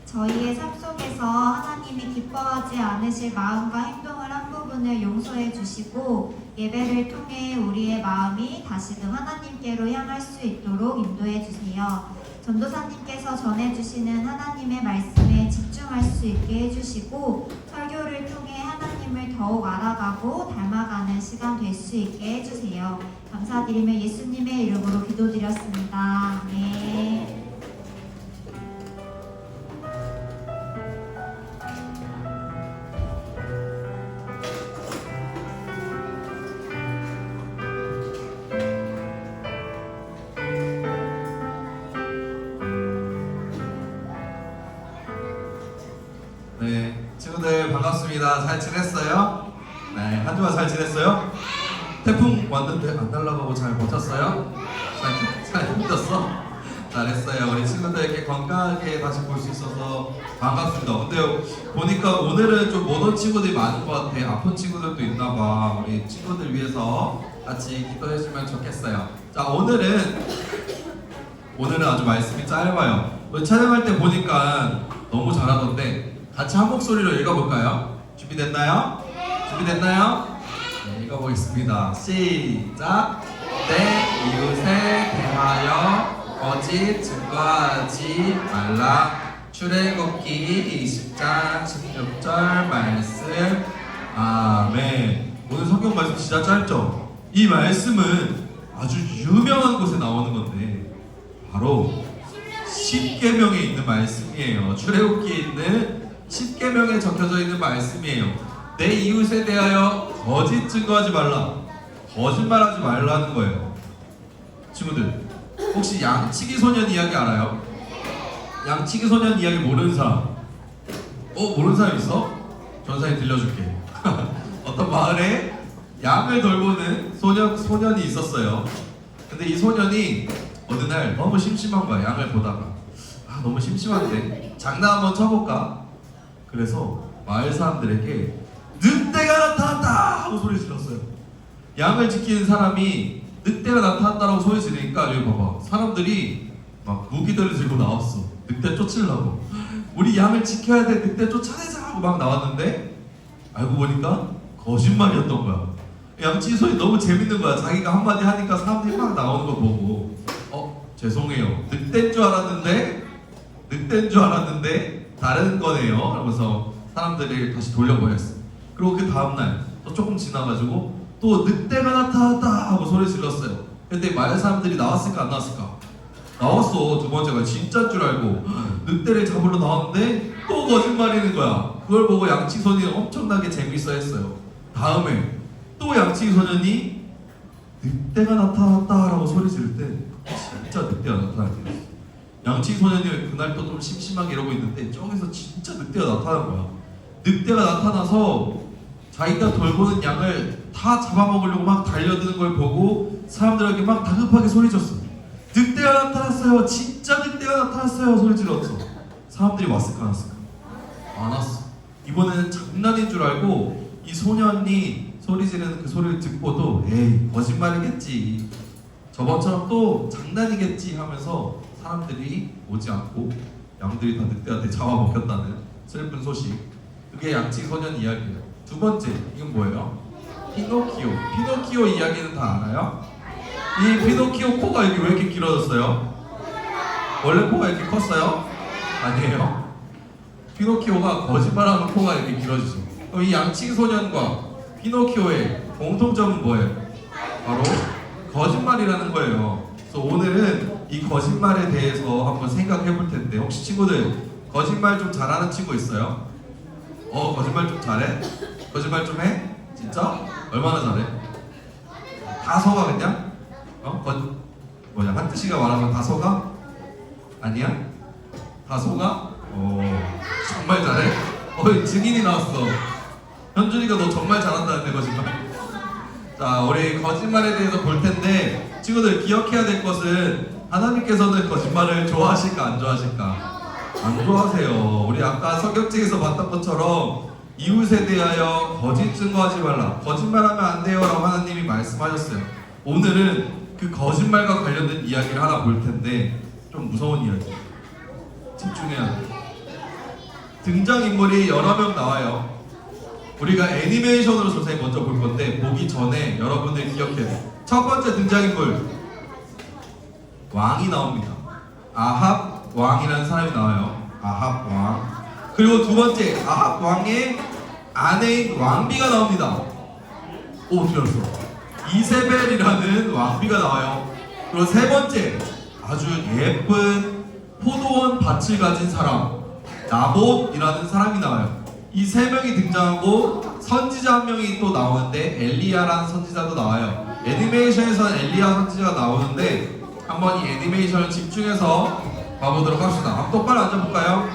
저희의 삶 속에서 하나님이 기뻐하지 않으실 마음과 행동을 한 부분을 용서해 주시고 예배를 통해 우리의 마음이 다시금 하나님께로 향할 수 있도록 인도해 주세요. 전도사님께서 전해주시는 하나님의 말씀에 집중할 수 있게 해주시고 설교를 통해 하나님을 더욱 알아가고 닮아가는 시간 될 수 있게 해주세요. 감사드리며 예수님의 이름으로 기도드렸습니다. 아멘. 네, 친구들 반갑습니다. 잘 지냈어요? 네, 한 주간 잘 지냈어요? 태풍 왔는데 안 날아가고 잘 버텼어요? 잘 힘들었어? 잘했어요. 우리 친구들 이렇게 건강하게 다시 볼 수 있어서 반갑습니다. 근데 보니까 오늘은 좀 못 온 친구들이 많은 것 같아. 아픈 친구들도 있나봐. 우리 친구들 위해서 같이 기도해주면 좋겠어요. 자, 오늘은 아주 말씀이 짧아요. 우리 촬영할 때 보니까 너무 잘하던데 같이 한 목소리로 읽어볼까요? 준비됐나요? 준비됐나요? 네, 읽어보겠습니다. 시작! 내 이웃에 대하여 거짓 증거하지 말라. 출애굽기 20장 16절 말씀. 아멘. 오늘 성경 말씀 진짜 짧죠? 이 말씀은 아주 유명한 곳에 나오는 건데 바로 10계명에 있는 말씀이에요. 출애굽기에 있는 10계명에 적혀져 있는 말씀이에요. 내 이웃에 대하여 거짓 증거하지 말라. 거짓말하지 말라는 거예요. 친구들, 혹시 양치기 소년 이야기 알아요? 양치기 소년 이야기 모르는 사람? 모르는 사람 있어? 전사님 들려줄게. 어떤 마을에 양을 돌보는 소년이 있었어요. 근데 이 소년이 어느 날 너무 심심한 거야. 양을 보다가 너무 심심한데 장난 한번 쳐볼까? 그래서 마을 사람들에게 늑대가 나타났다! 하고 소리 질렀어요. 양을 지키는 사람이 늑대가 나타났다라고 소리 지르니까 여기 봐봐, 사람들이 막 무기들을 들고 나왔어. 늑대 쫓으려고. 우리 양을 지켜야 돼, 늑대 쫓아내자 하고 막 나왔는데 알고 보니까 거짓말이었던 거야. 양치기 소리 너무 재밌는 거야. 자기가 한마디 하니까 사람들이 막 나오는 거 보고 죄송해요, 늑대인 줄 알았는데 다른 거네요 하면서 사람들이 다시 돌려보냈어. 그리고 그 다음날 또 조금 지나가지고 또 늑대가 나타났다 하고 소리 질렀어요. 근데 마을 사람들이 나왔을까 안 나왔을까? 나왔어. 두 번째가 진짜인 줄 알고 늑대를 잡으러 나왔는데 또 거짓말이는 거야. 그걸 보고 양치기 소년이 엄청나게 재밌어 했어요. 다음에 또 양치기 소년이 늑대가 나타났다 라고 소리 지를 때 진짜 늑대가 나타났대요. 양치기 소년이 그날 또 좀 심심하게 이러고 있는데 저기서 진짜 늑대가 나타난 거야. 늑대가 나타나서 자기가 돌보는 양을 다 잡아먹으려고 막 달려드는 걸 보고 사람들에게 막 다급하게 소리쳤어. 늑대가 나타났어요. 진짜 늑대가 나타났어요. 소리 질렀어. 사람들이 왔을까 안 왔을까? 안 왔어. 이번에는 장난인 줄 알고 이 소년이 소리 지르는 그 소리를 듣고도 에이, 거짓말이겠지, 저번처럼 또 장난이겠지 하면서 사람들이 오지 않고 양들이 다 늑대한테 잡아먹혔다는 슬픈 소식. 그게 양치기 소년 이야기예요. 두 번째, 이건 뭐예요? 피노키오 이야기는 다 알아요? 이 피노키오 코가 여기 왜 이렇게 길어졌어요? 원래 코가 이렇게 컸어요? 아니에요. 피노키오가 거짓말하면 코가 이렇게 길어지죠. 그럼 이 양치기 소년과 피노키오의 공통점은 뭐예요? 바로 거짓말이라는 거예요. 그래서 오늘은 이 거짓말에 대해서 한번 생각해 볼 텐데 혹시 친구들 거짓말 좀 잘하는 친구 있어요? 거짓말 좀 잘해? 거짓말 좀 해? 진짜? 얼마나 잘해? 다 속아 그냥? 한뜻이가 말하면 다 속아? 아니야? 다 속아? 정말 잘해? 증인이 나왔어. 현준이가 너 정말 잘한다는데 거짓말. 자, 우리 거짓말에 대해서 볼 텐데 친구들 기억해야 될 것은 하나님께서는 거짓말을 좋아하실까 안 좋아하실까? 안 좋아하세요. 우리 아까 성경책에서 봤던 것처럼 이웃에 대하여 거짓 증거하지 말라, 거짓말하면 안 돼요 라고 하나님이 말씀하셨어요. 오늘은 그 거짓말과 관련된 이야기를 하나 볼 텐데 좀 무서운 이야기, 집중해야 돼. 등장인물이 여러 명 나와요. 우리가 애니메이션으로 선생님 먼저 볼 건데 보기 전에 여러분들 기억해야 돼. 첫 번째 등장인물 왕이 나옵니다. 아합 왕이라는 사람이 나와요. 아합 왕. 그리고 두 번째 아합 왕의 아내인 왕비가 나옵니다. 들었어. 이세벨이라는 왕비가 나와요. 그리고 세 번째 아주 예쁜 포도원 밭을 가진 사람 나봇이라는 사람이 나와요. 이 세 명이 등장하고 선지자 한 명이 또 나오는데 엘리야라는 선지자도 나와요. 애니메이션에서는 엘리야 선지자가 나오는데 한번 이 애니메이션을 집중해서 봐보도록 합시다. 한번 똑바로 앉아볼까요?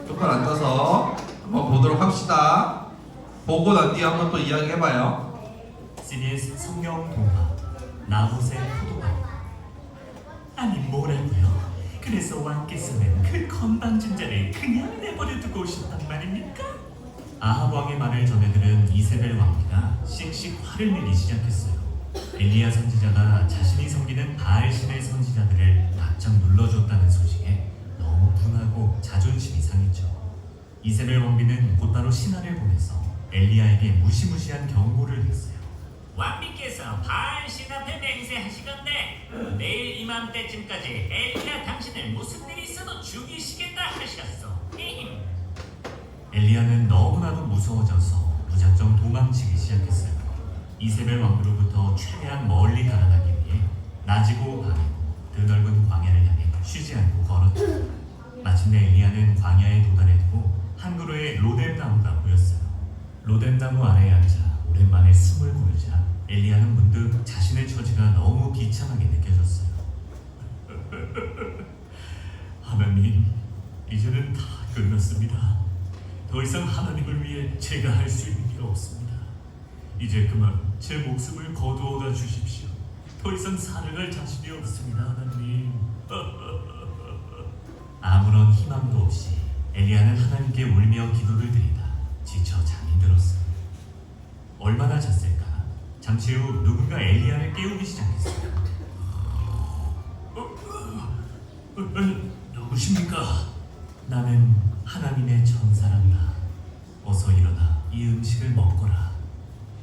똑바로 앉아서 한번 보도록 합시다. 보고 난 뒤에 한번 또 이야기해봐요. CBS 성경 동화 나봇의 포도밭. 아니 뭐라고요? 그래서 왕께서는 그 건방진자를 그냥 내버려두고 오셨단 말입니까? 아합 왕의 말을 전해들은 이세벨 왕비가 씩씩 화를 내기 시작했어요. 엘리야 선지자가 자신이 섬기는 바알신의 선지자들을 바짝 눌러줬다는 소식에 너무 분하고 자존심이 상했죠. 이세벨 왕비는 곧바로 신하를 보내서 엘리야에게 무시무시한 경고를 했어요. 왕비께서 바알신 앞에 맹세하시던데 내일 이맘때쯤까지 엘리야 당신을 무슨 일이 있어도 죽이시겠다 하셨어. 엘리야는 너무나도 무서워져서 무작정 도망치기 시작했어요. 이세벨 왕비로부터 최대한 멀리 달아나기 위해 낮이고 밤이고 드넓은 광야를 향해 쉬지 않고 걸었죠. 마침내 엘리야는 광야에 도달했고 한 그루의 로뎀 나무가 보였어요. 로뎀 나무 아래에 앉아 오랜만에 숨을 고르자 엘리야는 문득 자신의 처지가 너무 비참하게 느껴졌어요. 하나님, 이제는 다 끝났습니다. 더 이상 하나님을 위해 제가 할 수 있는 게 없습니다. 이제 그만 제 목숨을 거두어가 주십시오. 더 이상 살아갈 자신이 없습니다, 하나님. 아무런 희망도 없이 엘리야는 하나님께 울며 기도를 드리다 지쳐 잠이 들었어요. 얼마나 잤을까? 잠시 후 누군가 엘리야를 깨우기 시작했어요. 누구십니까? 나는 하나님의 천사란다. 어서 일어나 이 음식을 먹거라.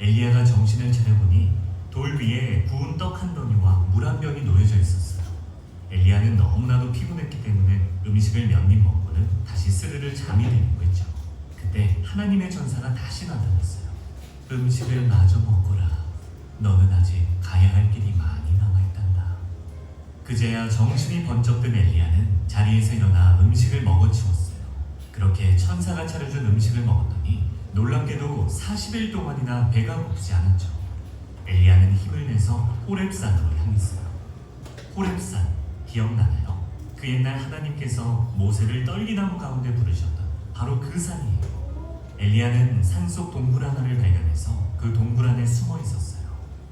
엘리야가 정신을 차려보니 돌 위에 구운 떡 한 덩이와 물 한 병이 놓여져 있었어요. 엘리야는 너무나도 피곤했기 때문에 음식을 몇 입 먹고는 다시 스르르 잠이 들고 있죠. 그때 하나님의 천사가 다시 나타났어요. 음식을 마저 먹거라. 너는 아직 가야 할 길이 많이 남아있단다. 그제야 정신이 번쩍 든 엘리야는 자리에서 일어나 음식을 먹어치웠어요. 그렇게 천사가 차려준 음식을 먹었더니 놀랍게도 40일 동안이나 배가 고프지 않았죠. 엘리야는 힘을 내서 호렙산으로 향했어요. 호렙산 기억나나요? 그 옛날 하나님께서 모세를 떨기나무 가운데 부르셨던 바로 그 산이에요. 엘리야는 산속 동굴 하나를 발견해서 그 동굴 안에 숨어 있었어요.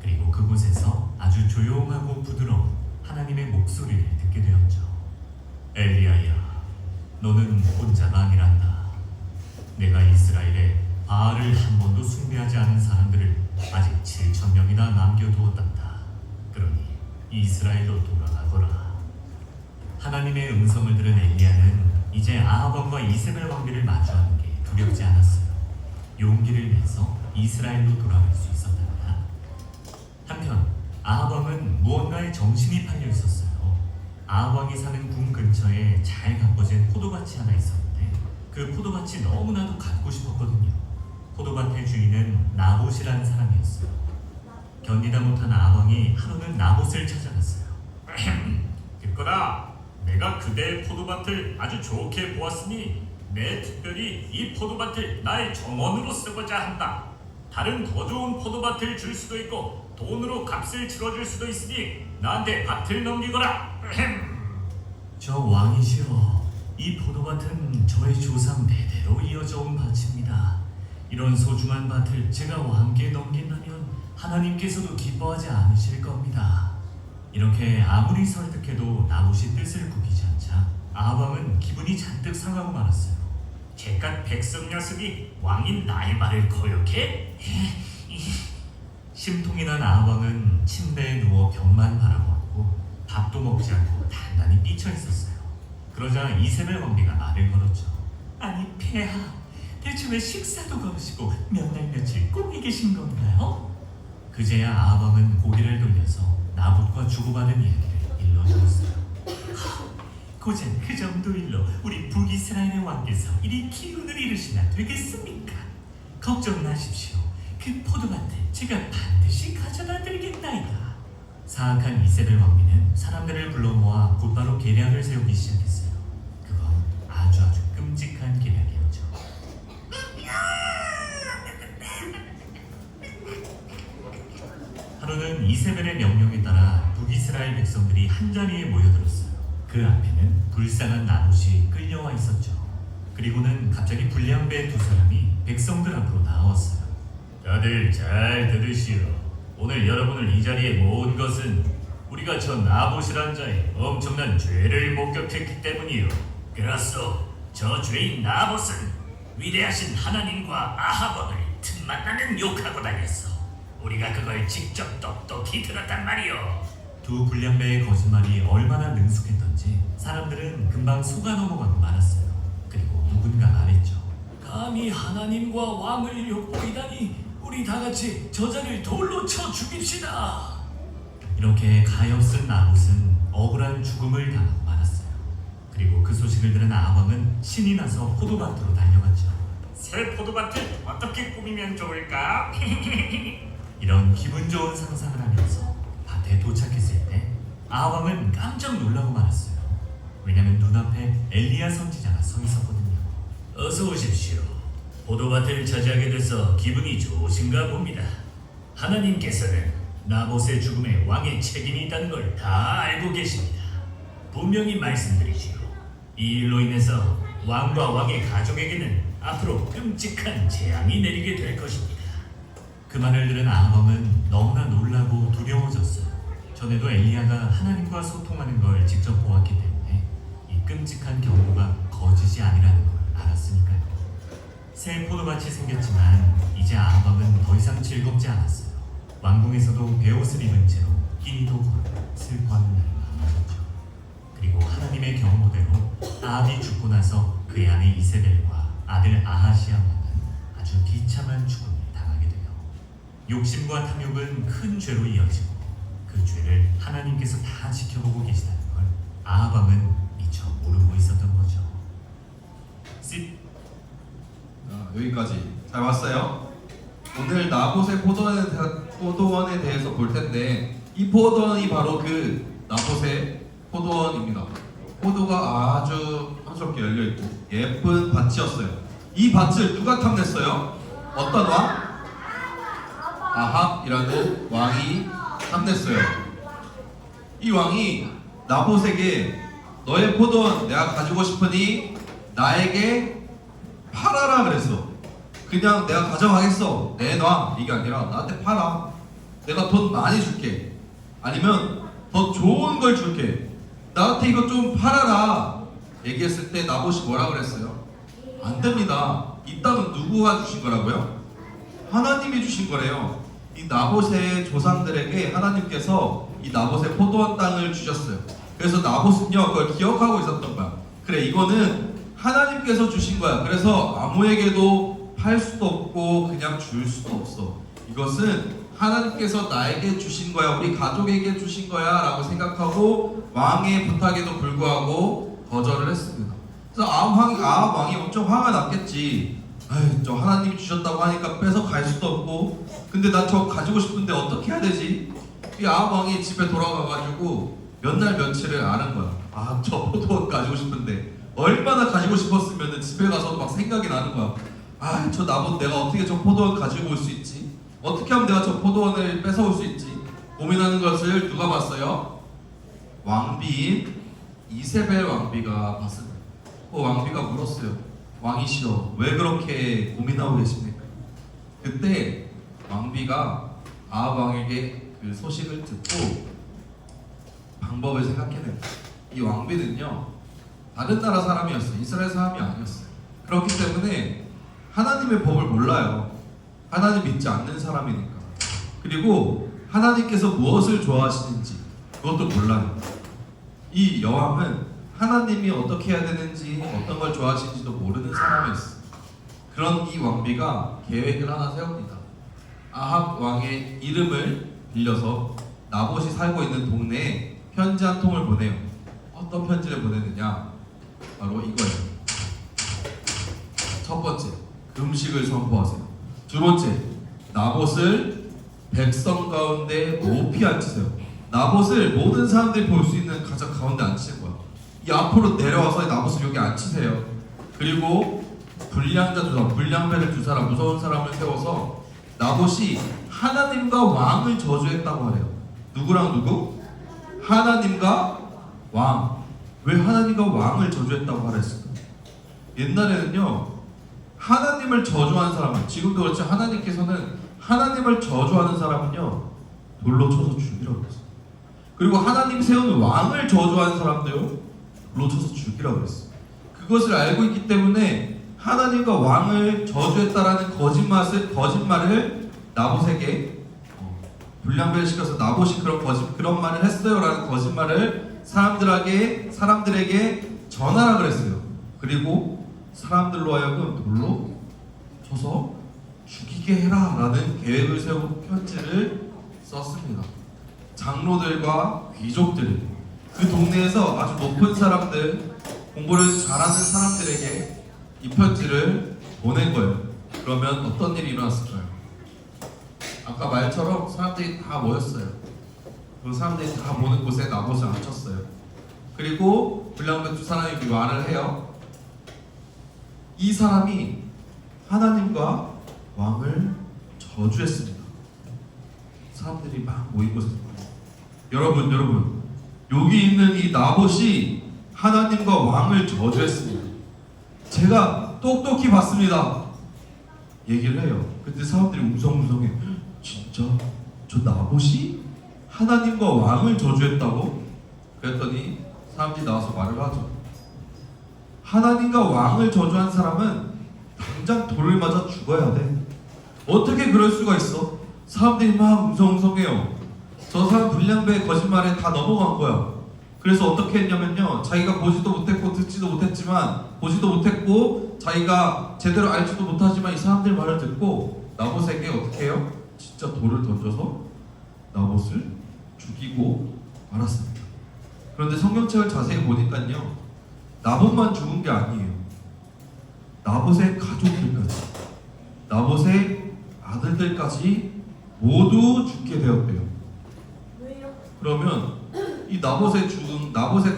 그리고 그곳에서 아주 조용하고 부드러운 하나님의 목소리를 듣게 되었죠. 엘리야야, 너는 혼자만이란다. 내가 이스라엘에 바알을 한 번도 숭배하지 않은 사람들을 아직 7,000명이나 남겨두었단다. 그러니 이스라엘로 돌아가거라. 하나님의 음성을 들은 엘리야는 이제 아합 왕과 이세벨 왕비를 마주하는 게 두렵지 않았어요. 용기를 내서 이스라엘로 돌아갈 수 있었답니다. 한편 아합 왕은 무언가에 정신이 팔려 있었어요. 아합 왕이 사는 궁 근처에 잘 가꿔진 포도밭이 하나 있었는데 그 포도밭이 너무나도 갖고 싶었거든요. 포도밭의 주인은 나봇이라는 사람이었어요. 견디다 못한 아합 왕이 하루는 나봇을 찾아갔어요. 듣거라. 내가 그대의 포도밭을 아주 좋게 보았으니 내 특별히 이 포도밭을 나의 정원으로 쓰고자 한다. 다른 더 좋은 포도밭을 줄 수도 있고 돈으로 값을 치러줄 수도 있으니 나한테 밭을 넘기거라. 저 왕이시여, 이 포도밭은 저의 조상 대대로 이어져 온 밭입니다. 이런 소중한 밭을 제가 왕께 넘긴다면 하나님께서도 기뻐하지 않으실 겁니다. 이렇게 아무리 설득해도 나봇이 뜻을 구기지 않자 아합왕은 기분이 잔뜩 상하고 말았어요. 제깟 백성 녀석이 왕인 나의 말을 거역해? 심통이 난 아합왕은 침대에 누워 벽만 바라보았고 밥도 먹지 않고 단단히 삐쳐 있었어요. 그러자 이세벨 왕비가 말을 걸었죠. 아니 폐하, 대체 왜 식사도 거르시고 몇 날 며칠 꿈이 계신 건가요? 그제야 아합왕은 고개를 돌려서 나봇과 주고받은 이야기를 일러주었어요. 고작 그 정도 일로 우리 북이스라엘의 왕께서 이리 기운을 잃으시나 되겠습니까? 걱정 마십시오. 그 포도밭을 제가 반드시 가져다 드리겠나이다. 사악한 이세벨 왕비는 사람들을 불러 모아 곧바로 계략을 세우기 시작했어요. 그건 아주 끔찍한 계략이었죠. 하루는 이세벨의 명령에 따라 북이스라엘 백성들이 한자리에 모여들었어요. 그 앞에는 불쌍한 나봇이 끌려와 있었죠. 그리고는 갑자기 불량배 두 사람이 백성들 앞으로 나왔어요. 다들 잘 들으시오. 오늘 여러분을 이 자리에 모은 것은 우리가 저 나봇이란 자의 엄청난 죄를 목격했기 때문이요. 그렇소. 저 죄인 나봇은 위대하신 하나님과 아합왕을 틈만 나면 욕하고 다녔어. 우리가 그걸 직접 똑똑히 들었단 말이오. 두 불량배의 거짓말이 얼마나 능숙했던지 사람들은 금방 속아 넘어가고 말았어요. 그리고 누군가 말했죠. 감히 하나님과 왕을 욕보이다니 우리 다 같이 저자를 돌로 쳐 죽입시다. 이렇게 가엾은 나봇은 억울한 죽음을 당하고 말았어요. 그리고 그 소식을 들은 아합왕은 신이 나서 포도밭으로 달려갔죠. 새 포도밭을 어떻게 꾸미면 좋을까? 이런 기분 좋은 상상을 하면서 밭에 도착했을 때 아합왕은 깜짝 놀라고 말았어요. 왜냐면 눈앞에 엘리야 선지자가 서 있었거든요. 어서 오십시오. 포도밭을 차지하게 돼서 기분이 좋으신가 봅니다. 하나님께서는 나봇의 죽음에 왕의 책임이 있다는 걸 다 알고 계십니다. 분명히 말씀드리지요. 이 일로 인해서 왕과 왕의 가족에게는 앞으로 끔찍한 재앙이 내리게 될 것입니다. 그 말을 들은 아합왕은 너무나 놀라고 두려워졌어요. 전에도 엘리야가 하나님과 소통하는 걸 직접 보았기 때문에 이 끔찍한 경고가 거짓이 아니라는 걸 알았으니까요. 새 포도밭이 생겼지만 이제 아합왕은 더 이상 즐겁지 않았어요. 왕궁에서도 베옷을 입은 채로 끼니도 걸고 슬퍼하는 날이 많아졌죠. 그리고 하나님의 경고대로 아합이 죽고 나서 그의 아내 이세벨과 아들 아하시아 왕은 아주 비참한 죽음을 당하게 돼요. 욕심과 탐욕은 큰 죄로 이어지고 그 죄를 하나님께서 다 지켜보고 계시다는 걸 아합왕은 미처 모르고 있었던 거죠. 여기까지 잘 봤어요? 오늘 나봇의 포도원에 대해서 볼 텐데 이 포도원이 바로 그 나봇의 포도원입니다. 포도가 아주 한스럽게 열려있고 예쁜 밭이었어요. 이 밭을 누가 탐냈어요? 어떤 왕? 아합이라는 왕이 탐냈어요. 이 왕이 나봇에게 너의 포도원 내가 가지고 싶으니 나에게 팔아라 그랬어. 그냥 내가 가져가겠어 내놔 이게 아니라 나한테 팔아. 내가 돈 많이 줄게. 아니면 더 좋은 걸 줄게. 나한테 이거 좀 팔아라 얘기했을 때 나봇이 뭐라 그랬어요? 안 됩니다. 이 땅은 누구가 주신 거라고요? 하나님이 주신 거래요. 이 나봇의 조상들에게 하나님께서 이 나봇의 포도원 땅을 주셨어요. 그래서 나봇은요 그걸 기억하고 있었던 거야. 그래 이거는 하나님께서 주신 거야. 그래서 아무에게도 팔 수도 없고 그냥 줄 수도 없어. 이것은 하나님께서 나에게 주신 거야. 우리 가족에게 주신 거야 라고 생각하고 왕의 부탁에도 불구하고 거절을 했습니다. 그래서 아합 왕이 엄청 화가 났겠지. 아유, 저 하나님이 주셨다고 하니까 뺏어 갈 수도 없고 근데 나 저 가지고 싶은데 어떻게 해야 되지? 이 아합 왕이 집에 돌아가가지고 몇 날 며칠을 아는 거야. 아, 저 포도원 가지고 싶은데 얼마나 가지고 싶었으면 집에 가서도 막 생각이 나는 거야. 아, 저 나보고 내가 어떻게 저 포도원 가지고 올 수 있지? 어떻게 하면 내가 저 포도원을 뺏어올 수 있지? 고민하는 것을 누가 봤어요? 왕비인 이세벨 왕비가 봤습니다. 그 왕비가 물었어요. 왕이시여, 왜 그렇게 고민하고 계십니까? 그때 왕비가 아합 왕에게 그 소식을 듣고 방법을 생각해냅니다. 이 왕비는요, 다른 나라 사람이었어요. 이스라엘 사람이 아니었어요. 그렇기 때문에 하나님의 법을 몰라요. 하나님 믿지 않는 사람이니까. 그리고 하나님께서 무엇을 좋아하시는지 그것도 몰라요. 이 여왕은 하나님이 어떻게 해야 되는지, 어떤 걸 좋아하시는지도 모르는 사람이었어요. 그런 이 왕비가 계획을 하나 세웁니다. 아합 왕의 이름을 빌려서 나봇이 살고 있는 동네에 편지 한 통을 보내요. 어떤 편지를 보내느냐? 바로 이거예요. 첫 번째, 금식을 선포하세요. 두 번째, 나봇을 백성 가운데 높이 앉히세요. 나봇을 모든 사람들이 볼 수 있는 가장 가운데 앉히는 거야. 이 앞으로 내려와서 나봇을 여기 앉히세요. 그리고 불량자 두 사람, 불량배를 두 사람, 무서운 사람을 세워서 나봇이 하나님과 왕을 저주했다고 하래요. 누구랑 누구? 하나님과 왕. 왜 하나님과 왕을 저주했다고 하랬을까? 옛날에는요, 하나님을 저주하는 사람은, 지금도 그렇지, 하나님께서는 하나님을 저주하는 사람은요, 돌로 쳐서 죽이라고 했어요. 그리고 하나님 세운 왕을 저주하는 사람도요, 돌로 쳐서 죽이라고 했어요. 그것을 알고 있기 때문에 하나님과 왕을 저주했다라는 거짓말을 나봇에게 불량배를 시켜서 나봇이 그런 말을 했어요라는 거짓말을 사람들에게 전하라 그랬어요. 그리고 사람들로 하여금 돌로 쳐서 죽이게 해라라는 계획을 세우고 편지를 썼습니다. 장로들과 귀족들, 그 동네에서 아주 높은 사람들, 공부를 잘하는 사람들에게 이 편지를 보낸 거예요. 그러면 어떤 일이 일어났을까요? 아까 말처럼 사람들이 다 모였어요. 그 사람들이 다 모는 곳에 나봇을 앉혔어요. 그리고 불량배 두 사람이 말을 해요. 이 사람이 하나님과 왕을 저주했습니다. 사람들이 막 모인 곳에서 여러분, 여기 있는 이 나봇이 하나님과 왕을 저주했습니다. 제가 똑똑히 봤습니다. 얘기를 해요. 그때 사람들이 웅성웅성해. 진짜? 저 나봇이 하나님과 왕을 저주했다고? 그랬더니 사람들이 나와서 말을 하죠. 하나님과 왕을 저주한 사람은 당장 돌을 맞아 죽어야 돼. 어떻게 그럴 수가 있어? 사람들이 막 웅성웅성해요. 저 사람 불량배의 거짓말에 다 넘어간 거야. 그래서 어떻게 했냐면요, 자기가 보지도 못했고 듣지도 못했지만, 보지도 못했고 자기가 제대로 알지도 못하지만 이 사람들 말을 듣고 나봇에게 어떻게 해요? 진짜 돌을 던져서 나봇을 죽이고 말았습니다. 그런데 성경책을 자세히 보니까요, 나봇만 죽은 게 아니에요. 나봇의 가족들까지, 나봇의 아들들까지 모두 죽게 되었대요. 그러면 이 나봇의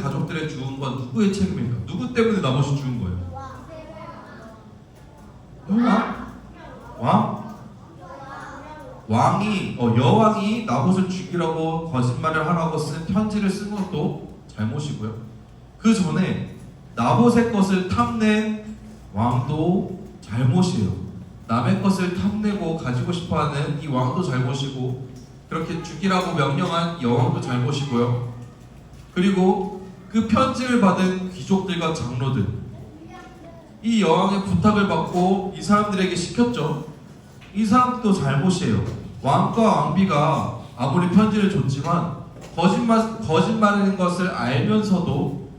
가족들의 죽은 건 누구의 책임입니까? 누구 때문에 나봇이 죽은 거예요? 여왕이 나봇을 죽이라고 거짓말을 하라고 쓴 편지를 쓴 것도 잘못이고요. 그 전에 나봇의 것을 탐낸 왕도 잘못이에요. 남의 것을 탐내고 가지고 싶어하는 이 왕도 잘못이고, 그렇게 죽이라고 명령한 여왕도 잘못이고요. 그리고 그 편지를 받은 귀족들과 장로들, 이 여왕의 부탁을 받고 이 사람들에게 시켰죠. 이 사람도 잘못이에요. 왕과 왕비가 아무리 편지를 줬지만 거짓말인 것을 알면서도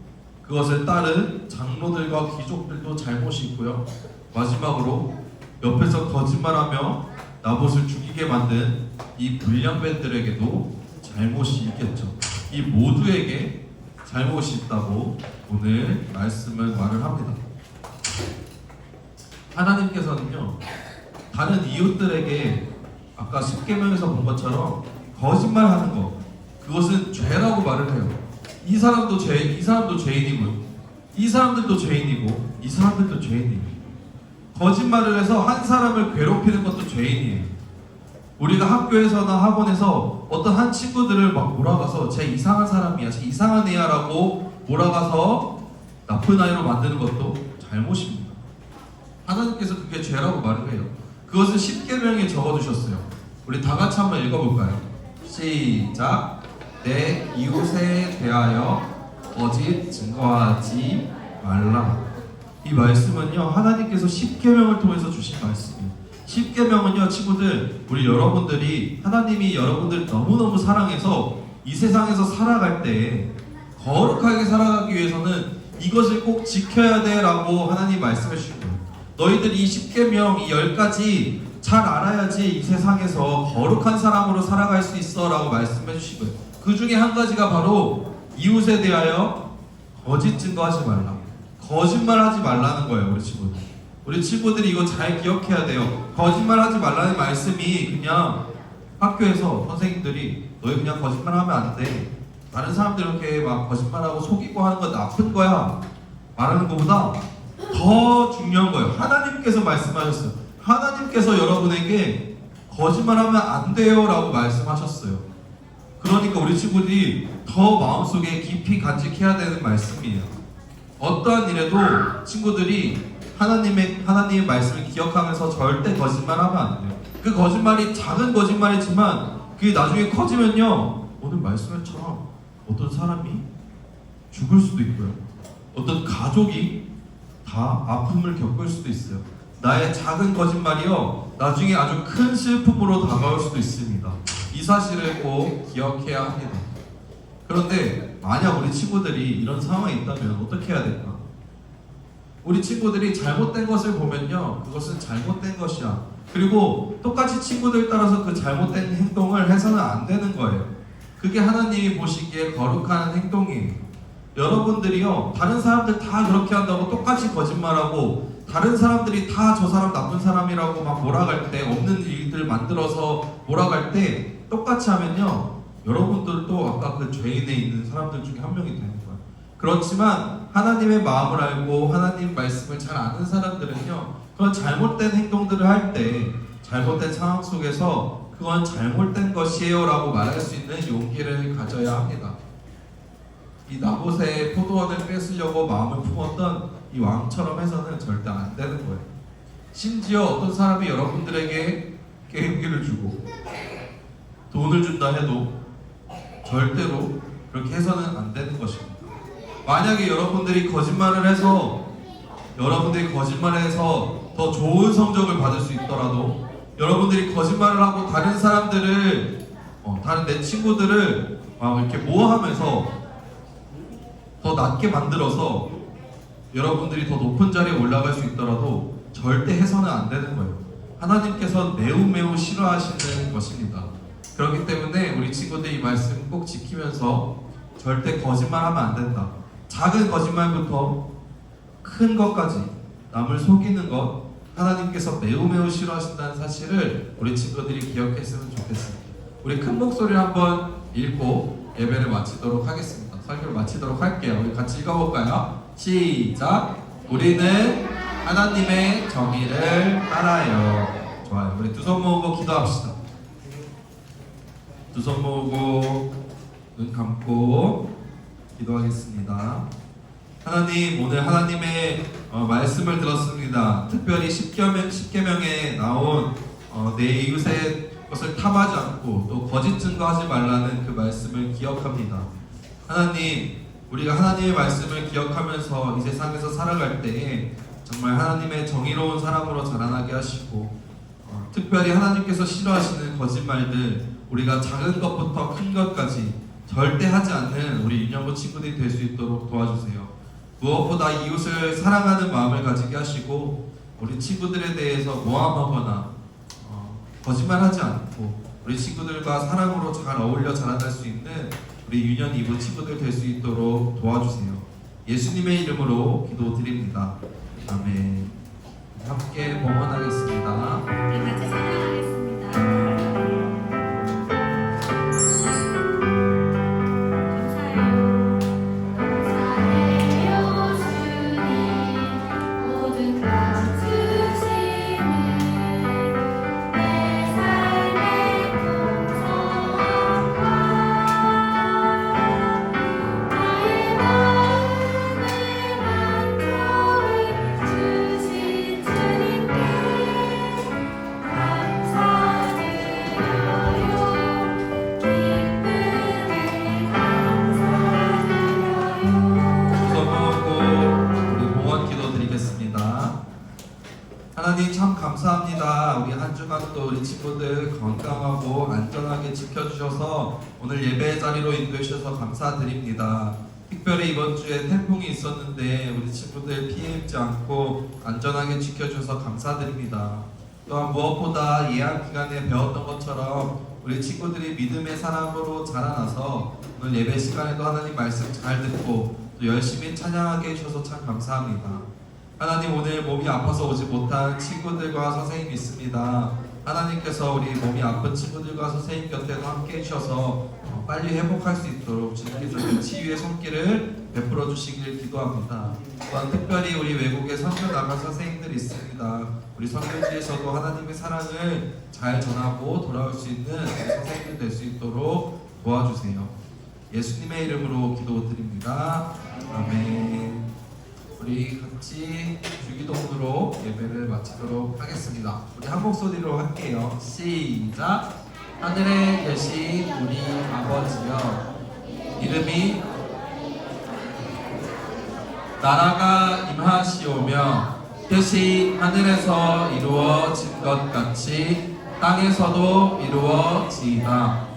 그것을 따른 장로들과 귀족들도 잘못이 있고요. 마지막으로 옆에서 거짓말하며 나봇을 죽이게 만든 이 불량배들에게도 잘못이 있겠죠. 이 모두에게 잘못이 있다고 오늘 말을 합니다. 하나님께서는요, 다른 이웃들에게 아까 십계명에서 본 것처럼 거짓말하는 것, 그것은 죄라고 말을 해요. 이 사람도 죄인이고, 이 사람들도 죄인이고, 이 사람들도 죄인이고, 거짓말을 해서 한 사람을 괴롭히는 것도 죄인이에요. 우리가 학교에서나 학원에서 어떤 한 친구들을 막 몰아가서 쟤 이상한 사람이야, 쟤 이상한 애야 라고 몰아가서 나쁜 아이로 만드는 것도 잘못입니다. 하나님께서 그게 죄라고 말을 해요. 그것을 10계명에 적어두셨어요. 우리 다 같이 한번 읽어볼까요? 시작. 내 이웃에 대하여 거짓 증거하지 말라. 이 말씀은요, 하나님께서 10계명을 통해서 주신 말씀이에요. 10계명은요, 친구들, 우리 여러분들이 하나님이 여러분들 너무너무 사랑해서 이 세상에서 살아갈 때 거룩하게 살아가기 위해서는 이것을 꼭 지켜야 돼 라고 하나님 말씀해 주신 거예요. 너희들 이 10계명, 이 10가지 잘 알아야지 이 세상에서 거룩한 사람으로 살아갈 수 있어 라고 말씀해 주시고요. 그 중에 한 가지가 바로 이웃에 대하여 거짓 증거하지 말라. 거짓말하지 말라는 거예요. 우리 친구들이 이거 잘 기억해야 돼요. 거짓말하지 말라는 말씀이 그냥 학교에서 선생님들이 너희 그냥 거짓말하면 안 돼, 다른 사람들 이렇게 막 거짓말하고 속이고 하는 거 나쁜 거야 말하는 것보다 더 중요한 거예요. 하나님께서 말씀하셨어요. 하나님께서 여러분에게 거짓말하면 안 돼요 라고 말씀하셨어요. 그러니까 우리 친구들이 더 마음속에 깊이 간직해야 되는 말씀이에요. 어떠한 일에도 친구들이 하나님의 말씀을 기억하면서 절대 거짓말하면 안 돼요. 그 거짓말이 작은 거짓말이지만 그게 나중에 커지면요, 오늘 말씀처럼 어떤 사람이 죽을 수도 있고요, 어떤 가족이 다 아픔을 겪을 수도 있어요. 나의 작은 거짓말이요, 나중에 아주 큰 슬픔으로 다가올 수도 있습니다. 이 사실을 꼭 기억해야 합니다. 그런데 만약 우리 친구들이 이런 상황에 있다면 어떻게 해야 될까? 우리 친구들이 잘못된 것을 보면요, 그것은 잘못된 것이야. 그리고 똑같이 친구들 따라서 그 잘못된 행동을 해서는 안 되는 거예요. 그게 하나님이 보시기에 거룩한 행동이에요. 여러분들이요, 다른 사람들 다 그렇게 한다고 똑같이 거짓말하고 다른 사람들이 다 저 사람 나쁜 사람이라고 막 몰아갈 때, 없는 일들 만들어서 몰아갈 때 똑같이 하면요, 여러분들도 아까 그 죄인에 있는 사람들 중에 한 명이 되는 거예요. 그렇지만 하나님의 마음을 알고 하나님 말씀을 잘 아는 사람들은요, 그런 잘못된 행동들을 할 때 잘못된 상황 속에서 그건 잘못된 것이에요 라고 말할 수 있는 용기를 가져야 합니다. 이 나봇의 포도원을 뺏으려고 마음을 품었던 이 왕처럼 해서는 절대 안 되는 거예요. 심지어 어떤 사람이 여러분들에게 게임기를 주고 돈을 준다 해도 절대로 그렇게 해서는 안 되는 것입니다. 만약에 여러분들이 거짓말을 해서 더 좋은 성적을 받을 수 있더라도, 여러분들이 거짓말을 하고 다른 사람들을, 다른 내 친구들을 막 이렇게 모함하면서 더 낮게 만들어서 여러분들이 더 높은 자리에 올라갈 수 있더라도 절대 해서는 안 되는 거예요. 하나님께서 매우 싫어하시는 것입니다. 그렇기 때문에 우리 친구들 이 말씀 꼭 지키면서 절대 거짓말하면 안 된다. 작은 거짓말부터 큰 것까지 남을 속이는 것, 하나님께서 매우 싫어하신다는 사실을 우리 친구들이 기억했으면 좋겠습니다. 우리 큰 목소리를 한번 읽고 예배를 마치도록 하겠습니다. 설교를 마치도록 할게요. 우리 같이 읽어볼까요? 시작. 우리는 하나님의 정의를 따라요. 좋아요. 우리 두 손 모으고 기도합시다. 두 손 모으고 눈 감고 기도하겠습니다. 하나님, 오늘 하나님의 말씀을 들었습니다. 특별히 10계명에 나온 내 이웃의 것을 탐하지 않고 또 거짓 증거하지 말라는 그 말씀을 기억합니다. 하나님, 우리가 하나님의 말씀을 기억하면서 이 세상에서 살아갈 때에 정말 하나님의 정의로운 사람으로 자라나게 하시고, 특별히 하나님께서 싫어하시는 거짓말들, 우리가 작은 것부터 큰 것까지 절대 하지 않는 우리 윤영구 친구들이 될 수 있도록 도와주세요. 무엇보다 이웃을 사랑하는 마음을 가지게 하시고, 우리 친구들에 대해서 모함하거나 거짓말하지 않고 우리 친구들과 사랑으로 잘 어울려 자라날 수 있는 우리 유년 2부 친구들 될 수 있도록 도와주세요. 예수님의 이름으로 기도드립니다. 아멘. 함께 봉헌하겠습니다. 우리 같이 찬양하겠습니다. 감사해요. 또 우리 친구들 건강하고 안전하게 지켜주셔서 오늘 예배 자리로 인도해 주셔서 감사드립니다. 특별히 이번 주에 태풍이 있었는데 우리 친구들 피해 입지 않고 안전하게 지켜주셔서 감사드립니다. 또한 무엇보다 예약 기간에 배웠던 것처럼 우리 친구들이 믿음의 사람으로 자라나서 오늘 예배 시간에도 하나님 말씀 잘 듣고 또 열심히 찬양하게 해주셔서 참 감사합니다. 하나님, 오늘 몸이 아파서 오지 못한 친구들과 선생님이 있습니다. 하나님께서 우리 몸이 아픈 친구들과 선생님 곁에도 함께 해주셔서 빨리 회복할 수 있도록 주님께서 치유의 손길을 베풀어 주시길 기도합니다. 또한 특별히 우리 외국에 선교 나간 선생님들이 있습니다. 우리 선교지에서도 하나님의 사랑을 잘 전하고 돌아올 수 있는 선생님들 될 수 있도록 도와주세요. 예수님의 이름으로 기도드립니다. 아멘. 우리 같이 주기도문으로 예배를 마치도록 하겠습니다. 우리 한 목소리로 할게요. 시작. 하늘에 계신 우리 아버지여, 이름이 나라가 임하시오며 뜻이 하늘에서 이루어진 것 같이 땅에서도 이루어지이다.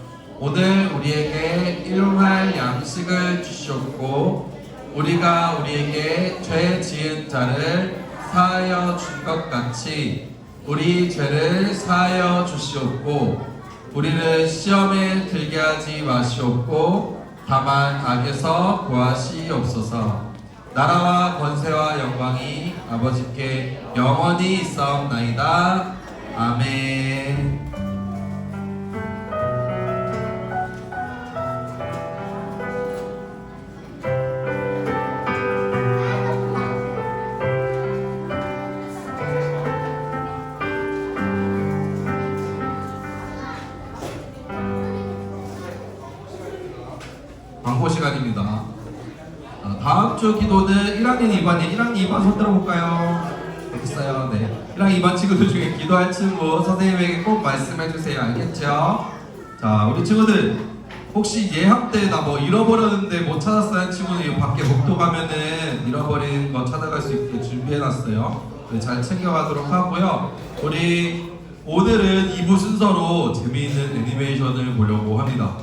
오늘 우리에게 일용할 양식을 주시옵고 우리가 우리에게 죄 지은 자를 사하여 준 것 같이 우리 죄를 사하여 주시옵고 우리를 시험에 들게 하지 마시옵고 다만 악에서 구하시옵소서. 나라와 권세와 영광이 아버지께 영원히 있사옵나이다. 아멘. 광고 시간입니다. 다음 주 기도는 1학년 2반이에요. 1학년 2반 손 들어볼까요? 됐어요. 네. 1학년 2반 친구들 중에 기도할 친구 선생님에게 꼭 말씀해 주세요. 알겠죠? 자, 우리 친구들 혹시 예합 때 나 뭐 잃어버렸는데 못 찾았어요 하는 친구는 밖에 복도 가면은 잃어버린 거 찾아갈 수 있게 준비해놨어요. 네, 잘 챙겨가도록 하고요. 우리 오늘은 2부 순서로 재미있는 애니메이션을 보려고 합니다.